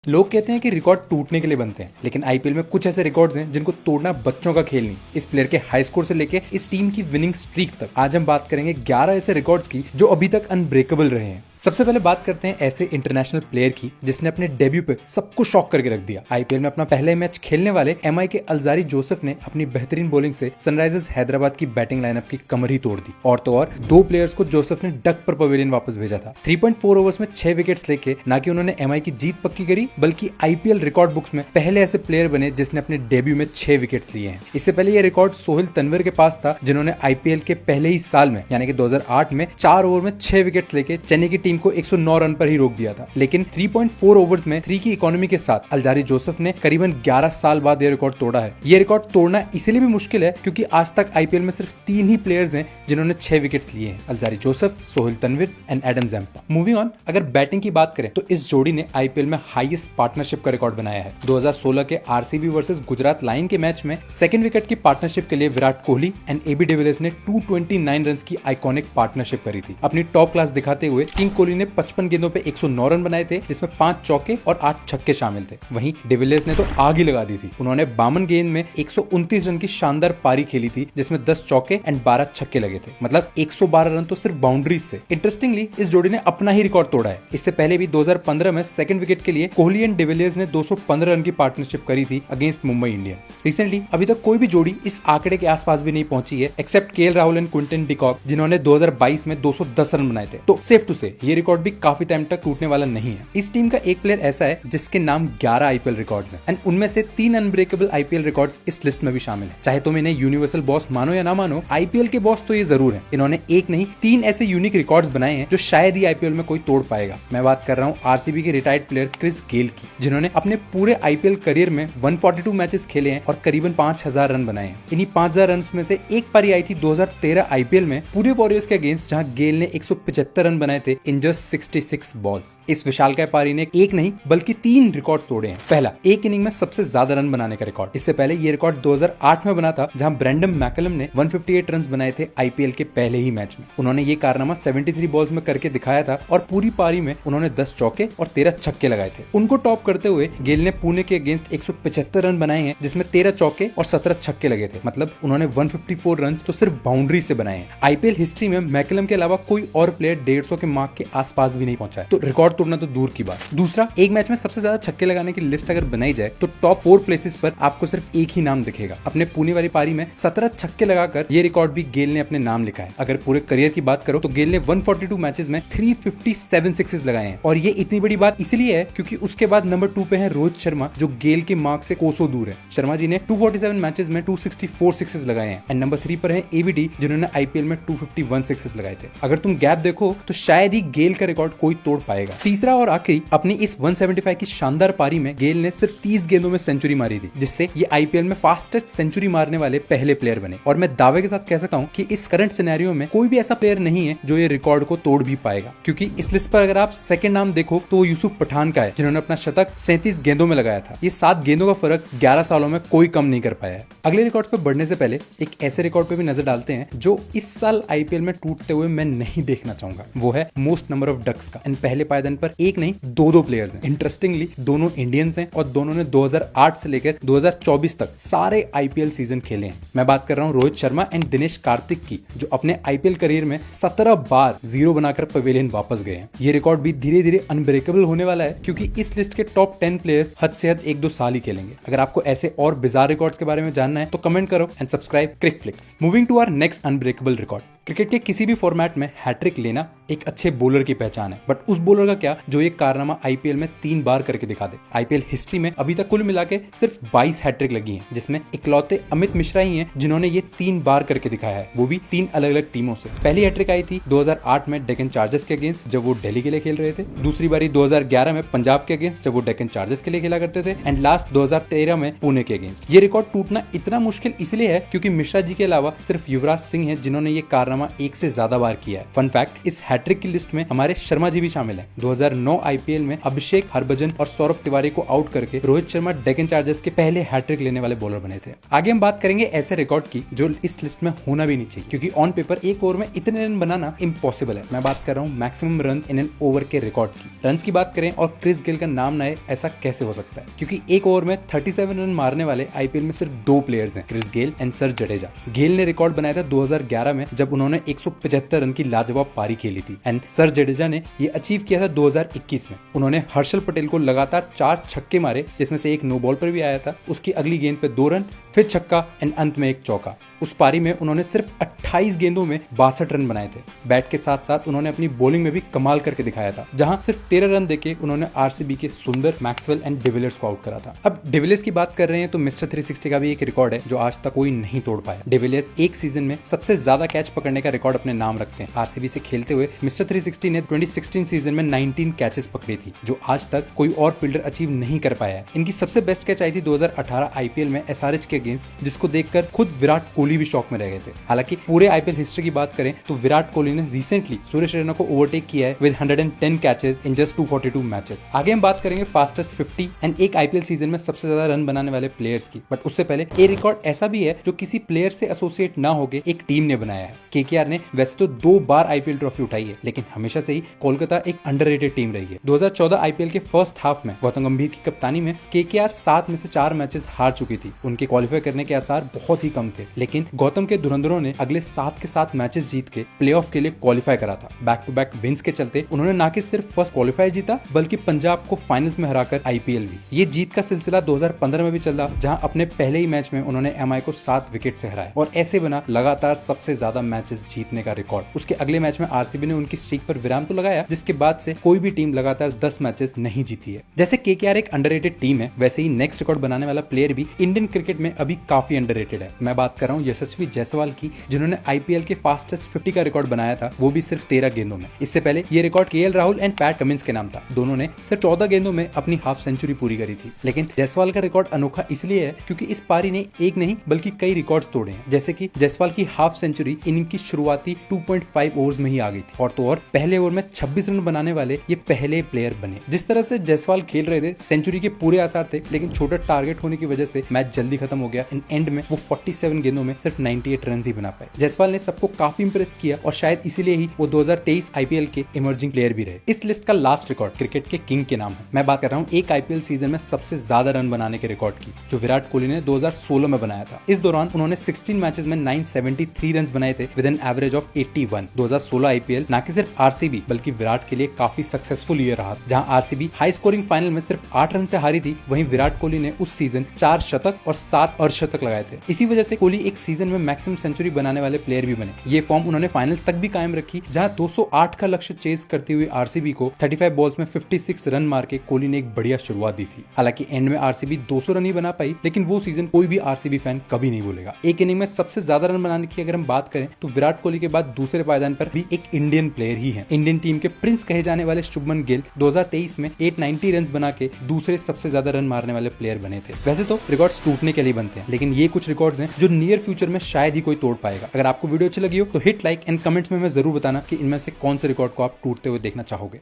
लोग कहते हैं कि रिकॉर्ड टूटने के लिए बनते हैं, लेकिन आईपीएल में कुछ ऐसे रिकॉर्ड्स हैं जिनको तोड़ना बच्चों का खेल नहीं। इस प्लेयर के हाई स्कोर से लेके इस टीम की विनिंग स्ट्रीक तक आज हम बात करेंगे 11 ऐसे रिकॉर्ड्स की जो अभी तक अनब्रेकेबल रहे हैं। सबसे पहले बात करते हैं ऐसे इंटरनेशनल प्लेयर की जिसने अपने डेब्यू पे सबको शॉक करके रख दिया। आईपीएल में अपना पहले मैच खेलने वाले एमआई के अल्जारी जोसेफ ने अपनी बेहतरीन बॉलिंग से सनराइजर्स हैदराबाद की बैटिंग लाइनअप की कमर ही तोड़ दी। और तो और दो प्लेयर्स को जोसेफ ने डक पर पवेलियन वापस भेजा था। 3.4 ओवर्स में 6 विकेट्स लेके ना कि उन्होंने एमआई की जीत पक्की करी, बल्कि आईपीएल रिकॉर्ड बुक्स में पहले ऐसे प्लेयर बने जिसने अपने डेब्यू में 6 विकेट्स लिए हैं। इससे पहले ये रिकॉर्ड सोहेल तनवीर के पास था, जिन्होंने आईपीएल के पहले ही साल में यानी कि 2008 में 4 ओवर में 6 विकेट्स लेके चेन्नई की टीम को 109 रन पर ही रोक दिया था। लेकिन 3.4 ओवर्स में 3 की इकोनॉमी के साथ अल्जारी जोसेफ ने करीबन 11 साल बाद यह रिकॉर्ड तोड़ा है। यह रिकॉर्ड तोड़ना इसलिए भी मुश्किल है क्योंकि आज तक आईपीएल में सिर्फ 3 ही प्लेयर्स हैं जिन्होंने 6 विकेट्स लिए हैं, Alzarri Joseph, Sohail Tanvir and Adam Zampa. Moving on, अगर बैटिंग की बात करें तो इस जोड़ी ने आईपीएल में हाईएस्ट पार्टनरशिप का रिकॉर्ड बनाया है। 2016 के आरसीबी वर्सेस गुजरात लाइन के मैच में सेकंड विकेट की पार्टनरशिप के लिए Virat Kohli and AB de Villiers ने 229 रन की आइकॉनिक पार्टनरशिप करी थी। अपनी टॉप क्लास दिखाते हुए किंग कोहली ने 55 गेंदों पे 109 रन बनाए थे, जिसमें 5 चौके और 8 छक्के शामिल थे। वहीं डिविलियर्स ने तो आग ही लगा दी थी। उन्होंने 52 गेंद में 129 रन की शानदार पारी खेली थी, जिसमें 10 चौके एंड 12 छक्के लगे थे। मतलब 112 रन तो सिर्फ बाउंड्रीज से। इंटरेस्टिंगली इस जोड़ी ने अपना ही रिकॉर्ड तोड़ा है। इससे पहले भी 2015 में सेकंड विकेट के लिए कोहली एंड डिविलियर्स ने 215 रन की पार्टनरशिप करी थी अगेंस्ट मुंबई इंडियंस। रिसेंटली अभी तक कोई भी जोड़ी इस आंकड़े के आसपास भी नहीं पहुंची है except KL Rahul and Quinton de Kock, जिन्होंने 2022 में 210 रन बनाए थे। तो सेफ टू से ये रिकॉर्ड भी काफी टाइम तक टूटने वाला नहीं है। इस टीम का एक प्लेयर ऐसा है जिसके नाम 11 आईपीएल रिकॉर्ड्स हैं एंड उनमें से 3 अनब्रेकेबल आईपीएल रिकॉर्ड्स इस लिस्ट में भी शामिल है। चाहे तुम इन्हें यूनिवर्सल बॉस मानो या ना मानो, आईपीएल के बॉस तो ये जरूर है। इन्होंने एक नहीं 3 ऐसे यूनिक रिकॉर्ड्स बनाए हैं जो शायद ही आईपीएल में कोई तोड़ पाएगा। मैं बात कर रहा हूँ आरसीबी के रिटायर्ड प्लेयर क्रिस गेल की, जिन्होंने अपने पूरे आईपीएल करियर में 142 मैचेस खेले हैं और करीबन 5000 रन बनाए हैं। इन्हीं 5000 रन में से एक पारी आई थी 2013 आईपीएल में पूरे वॉरियर्स के अगेंस्ट, जहां गेल ने 175 रन बनाए थे इन जस्ट 66 बॉल्स। इस विशालकाय पारी ने एक नहीं बल्कि 3 रिकॉर्ड तोड़े हैं। पहला, एक इनिंग में सबसे ज्यादा रन बनाने का रिकॉर्ड। इससे पहले ये रिकॉर्ड 2008 में बना था, जहां ब्रेंडन मैकलम ने 158 रन बनाए थे आईपीएल के पहले ही मैच में। उन्होंने ये कारनामा 73 बॉल्स में करके दिखाया था और पूरी पारी में उन्होंने 10 चौके और 13 छक्के लगाए थे। उनको टॉप करते हुए गेल ने पुणे के अगेंस्ट 175 रन बनाए हैं, जिसमें 13 चौके और 17 छक्के लगे थे। मतलब उन्होंने 154 रन तो सिर्फ बाउंड्री से बनाए हैं। आईपीएल हिस्ट्री में मैकलम के अलावा कोई और प्लेयर 150 के मार्क के आसपास भी नहीं पहुंचा है, तो रिकॉर्ड तोड़ना तो दूर की बात। दूसरा, एक मैच में सबसे ज्यादा छक्के लगाने की लिस्ट अगर बनाई जाए तो टॉप 4 प्लेसेस पर आपको सिर्फ एक ही नाम दिखेगा। अपने पुणे वाली पारी में 17 छक्के लगाकर ये रिकॉर्ड भी गेल ने अपने नाम लिखा है। अगर पूरे करियर की बात करो तो गेल ने 142 मैचेस में 357 सिक्सेस लगाए हैं। और ये इतनी बड़ी बात इसलिए है क्योंकि उसके बाद नंबर 2 पे है रोहित शर्मा, जो गेल के मार्क से कोसों दूर है। शर्मा जी ने 247 मैचेस में 264 सिक्सेस लगाए हैं। एंड नंबर 3 पर है एबीडी, जिन्होंने आईपीएल में 251 सिक्सेस लगाए थे। अगर तुम गैप देखो तो शायद ही गेल का रिकॉर्ड कोई तोड़ पाएगा। तीसरा और आखिरी, अपनी इस 175 की शानदार पारी में गेल ने सिर्फ 30 गेंदों में सेंचुरी मारी थी, जिससे ये आईपीएल में फास्टेस्ट सेंचुरी मारने वाले पहले प्लेयर बने। और मैं दावे के साथ कह सकता हूँ कि इस करंट सिनेरियो में कोई भी ऐसा प्लेयर नहीं है जो ये रिकॉर्ड को तोड़ भी पाएगा, क्योंकि इस लिस्ट पर अगर आप सेकंड नाम देखो तो वो यूसुफ पठान का है, जिन्होंने अपना शतक 37 गेंदों में लगाया था। ये 7 गेंदों का फर्क 11 सालों में कोई कम नहीं कर पाया है। अगले रिकॉर्ड पर बढ़ने से पहले एक ऐसे रिकॉर्ड पे भी नजर डालते हैं जो इस साल आईपीएल में टूटते हुए मैं नहीं देखना चाहूंगा। वो है मोस्ट नंबर ऑफ डक्स का। एंड पहले पायदान पर एक नहीं 2 प्लेयर्स हैं। इंटरेस्टिंगली दोनों इंडियंस हैं और दोनों ने 2008 से लेकर 2024 तक सारे आईपीएल सीजन खेले हैं। मैं बात कर रहा हूं रोहित शर्मा एंड दिनेश कार्तिक की, जो अपने आईपीएल करियर में 17 बार 0 बनाकर पवेलियन वापस गए हैं। ये रिकॉर्ड भी धीरे धीरे अनब्रेकेबल होने वाला है, क्योंकि इस लिस्ट के टॉप 10 प्लेयर्स हद से हद 1-2 साल ही खेलेंगे। अगर आपको ऐसे और बिजार रिकॉर्ड्स के बारे में जानना है तो कमेंट करो and subscribe Cricflix. Moving to our next unbreakable record. Cricket के किसी भी फॉर्मेट में हैट्रिक लेना एक अच्छे बॉलर की पहचान है, बट उस बॉलर का क्या जो ये कारनामा आईपीएल में 3 बार करके दिखा दे। आईपीएल हिस्ट्री में अभी तक कुल मिला के सिर्फ 22 हैट्रिक लगी हैं, जिसमें इकलौते अमित मिश्रा ही हैं जिन्होंने ये 3 बार करके दिखाया है, वो भी 3 अलग अलग टीमों से। पहली हैट्रिक आई थी 2008 में डेक्कन चार्जर्स के अगेंस्ट, जब वो दिल्ली के लिए खेल रहे थे। दूसरी बारी 2011 में पंजाब के अगेंस्ट, जब वो डेक्कन चार्जर्स के लिए खेला करते थे। एंड लास्ट 2013 में पुणे के अगेंस्ट। ये रिकॉर्ड टूटना इतना मुश्किल इसलिए है क्योंकि मिश्रा जी के अलावा सिर्फ युवराज सिंह है जिन्होंने ये कारनामा कारनामा एक से ज्यादा बार किया है। फन फैक्ट, इस हैट्रिक की लिस्ट में हमारे शर्मा जी भी शामिल हैं। 2009 आईपीएल में अभिषेक, हरभजन और सौरभ तिवारी को आउट करके रोहित शर्मा डेक्कन चार्जर्स के पहले हैट्रिक लेने वाले बॉलर बने थे। आगे हम बात करेंगे ऐसे रिकॉर्ड की जो इस लिस्ट में होना भी नहीं चाहिए, क्योंकि ऑन पेपर एक ओवर में इतने रन बनाना इम्पॉसिबल है। मैं बात कर रहा हूँ maximum runs in an over के रिकॉर्ड की। रन्स की बात करें और क्रिस गेल का नाम ना आए, ऐसा कैसे हो सकता है? क्योंकि एक ओवर में 37 रन मारने वाले आईपीएल में सिर्फ दो प्लेयर्स हैं, Chris Gayle and sir Jadeja. Gayle ने रिकॉर्ड बनाया था 2011 में जब उन्होंने 175 रन की लाजवाब पारी खेली थी, एंड सर जडेजा ने ये अचीव किया था 2021 में। उन्होंने हर्षल पटेल को लगातार 4 छक्के मारे, जिसमें से एक नो बॉल पर भी आया था। उसकी अगली गेंद पे 2 रन, फिर छक्का एंड अंत में एक चौका। उस पारी में उन्होंने सिर्फ 28 गेंदों में 62 रन बनाए थे। बैट के साथ साथ उन्होंने अपनी बॉलिंग में भी कमाल करके दिखाया था, जहां सिर्फ 13 रन देके उन्होंने आरसीबी के सुंदर, मैक्सवेल एंड डिविलियर्स को आउट करा था। अब डिविलियर्स की बात कर रहे हैं तो मिस्टर 360 का भी एक रिकॉर्ड है जो आज तक कोई नहीं तोड़ पाया। डिविलियर्स एक सीजन में सबसे ज्यादा कैच पकड़ने का रिकॉर्ड अपने नाम रखते हैं। आरसीबी से खेलते हुए मिस्टर 360 ने 2016 सीजन में 19 कैचेस पकड़ी थी, जो आज तक कोई और फील्डर अचीव नहीं कर पाया है। इनकी सबसे बेस्ट कैच आई थी 2018 आईपीएल में एसआरएच के अगेंस्ट, जिसको देखकर खुद विराट कोहली भी शॉक में रह गए थे। हालांकि पूरे आईपीएल हिस्ट्री की बात करें तो विराट कोहली ने रिसेंटली सुरेश रैना को ओवरटेक किया है with 110 catches in just 242 matches. आगे हम बात करेंगे फास्टेस्ट 50 एंड एक आईपीएल सीजन में सबसे ज्यादा रन बनाने वाले प्लेयर्स की। बट उससे पहले ये रिकॉर्ड ऐसा भी है जो किसी प्लेयर से एसोसिएट ना होके एक टीम ने बनाया है। केकेआर ने वैसे तो 2 बार आईपीएल ट्रॉफी उठाई है, लेकिन हमेशा से ही कोलकाता एक अंडररेटेड टीम रही है। 2014 आईपीएल के फर्स्ट हाफ में गौतम गंभीर की कप्तानी में केकेआर 7 में से 4 मैचेस हार चुकी थी। उनके क्वालिफाई करने के आसार बहुत ही कम थे, लेकिन गौतम के धुरंधरों ने अगले 7 के 7 मैचेस जीत के प्लेऑफ के लिए क्वालिफाई करा था। बैक टू बैक विंस के चलते उन्होंने न कि सिर्फ फर्स्ट क्वालिफाई जीता, बल्कि पंजाब को फाइनल्स में हराकर आईपीएल भी। ये जीत का सिलसिला 2015 में भी चला, जहां अपने पहले ही मैच में उन्होंने एमआई को 7 विकेट से हराया और ऐसे बना लगातार सबसे ज्यादा मैचेस जीतने का रिकॉर्ड। उसके अगले मैच में आरसीबी ने उनकी स्ट्रीक पर विराम तो लगाया, जिसके बाद से कोई भी टीम लगातार 10 मैचेस नहीं जीती है। जैसे केकेआर एक अंडररेटेड टीम है, वैसे ही नेक्स्ट रिकॉर्ड बनाने वाला प्लेयर भी इंडियन क्रिकेट में अभी काफी अंडररेटेड है। मैं बात कर रहा हूँ यशस्वी जायसवाल की, जिन्होंने आईपीएल के फास्टेस्ट 50 का रिकॉर्ड बनाया था, वो भी सिर्फ 13 गेंदों में। इससे पहले ये record KL Rahul and PAT Cummins के नाम था। दोनों ने सिर्फ 14 गेंदों में अपनी हाफ सेंचुरी पूरी करी थी। लेकिन जायसवाल का रिकॉर्ड अनोखा इसलिए है क्योंकि इस पारी ने एक नहीं बल्कि कई रिकॉर्ड्स तोड़े हैं। जैसे कि जायसवाल की हाफ सेंचुरी इनिंग की शुरुआती 2.5 ओवर्स में ही आ गई थी, और तो और पहले ओवर में 26 रन बनाने वाले ये पहले प्लेयर बने। जिस तरह से जायसवाल खेल रहे थे, सेंचुरी के पूरे आसार थे, लेकिन छोटा टारगेट होने की वजह से मैच जल्दी खत्म हो गया। इन एंड में वो 47 गेंदों में सिर्फ 98 रन ही बना पाए। जायसवाल ने सबको काफी इंप्रेस किया और शायद इसीलिए ही वो 2023 आईपीएल के इमर्जिंग प्लेयर भी रहे। इस लिस्ट का लास्ट रिकॉर्ड क्रिकेट के किंग के नाम है। मैं बात कर रहा हूँ एक आईपीएल सीजन में सबसे ज्यादा रन बनाने के रिकॉर्ड की, जो विराट कोहली ने 2016 में बनाया था। इस दौरान उन्होंने 16 मैचेस में 973 रन बनाए थे with an average of 81। 2016 IPL न कि सिर्फ आरसीबी बल्कि विराट के लिए काफी सक्सेसफुल ईयर रहा। जहां आरसीबी हाई स्कोरिंग फाइनल में सिर्फ 8 रन से हारी थी, वहीं विराट कोहली ने उस सीजन 4 शतक और 7 अर्धशतक लगाए थे। इसी वजह से कोहली एक सीजन में मैक्सिमम सेंचुरी बनाने वाले प्लेयर भी बने। ये फॉर्म उन्होंने फाइनल्स तक भी कायम रखी, जहां 208 का लक्ष्य चेस करते हुए आरसीबी को 35 बॉल्स में 56 रन मार के कोहली ने एक बढ़िया शुरुआत दी थी। हालांकि एंड में आरसीबी 200 रन ही बना पाई, लेकिन वो सीजन कोई भी आरसीबी फैन कभी नहीं भूलेगा। एक इनिंग में सबसे ज्यादा रन बनाने की अगर हम बात करें तो विराट कोहली के बाद दूसरे पायदान पर भी एक इंडियन प्लेयर ही है। इंडियन टीम के प्रिंस कहे जाने वाले शुभमन गिल 2023 में 890 रन बना के दूसरे सबसे ज्यादा रन मारने वाले प्लेयर बने थे। वैसे तो रिकॉर्ड्स टूटने के लिए बनते हैं, लेकिन ये कुछ रिकॉर्ड्स हैं जो नियर फ्यूचर में शायद ही कोई तोड़ पाएगा। अगर आपको वीडियो अच्छी लगी हो तो हिट लाइक एंड कमेंट्स में हमें जरूर बताना कि इनमें से कौन से रिकॉर्ड को आप टूटते हुए देखना चाहोगे।